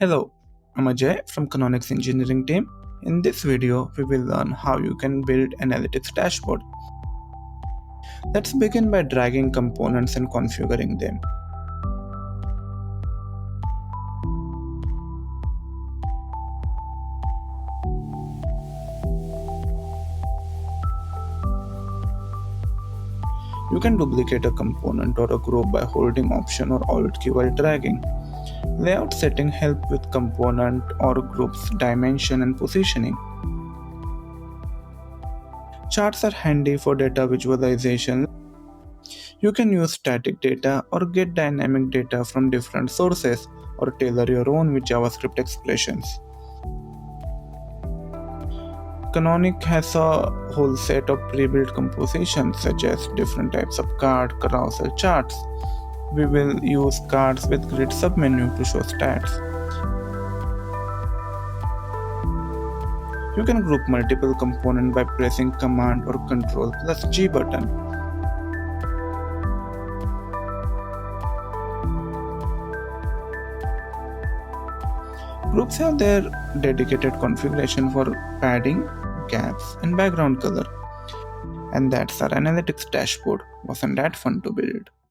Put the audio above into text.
Hello, I'm Ajay from Canonic's engineering team. In this video, we will learn how you can build analytics dashboard. Let's begin by dragging components and configuring them. You can duplicate a component or a group by holding Option or Alt key while dragging. Layout setting help with component or group's dimension and positioning. Charts are handy for data visualization. You can use static data or get dynamic data from different sources or tailor your own with JavaScript expressions. Canonic has a whole set of pre-built compositions such as different types of card, carousel charts. We will use cards with grid submenu to show stats. You can group multiple components by pressing Command or Ctrl plus G button. Groups have their dedicated configuration for padding, gaps, and background color. And that's our analytics dashboard. Wasn't that fun to build?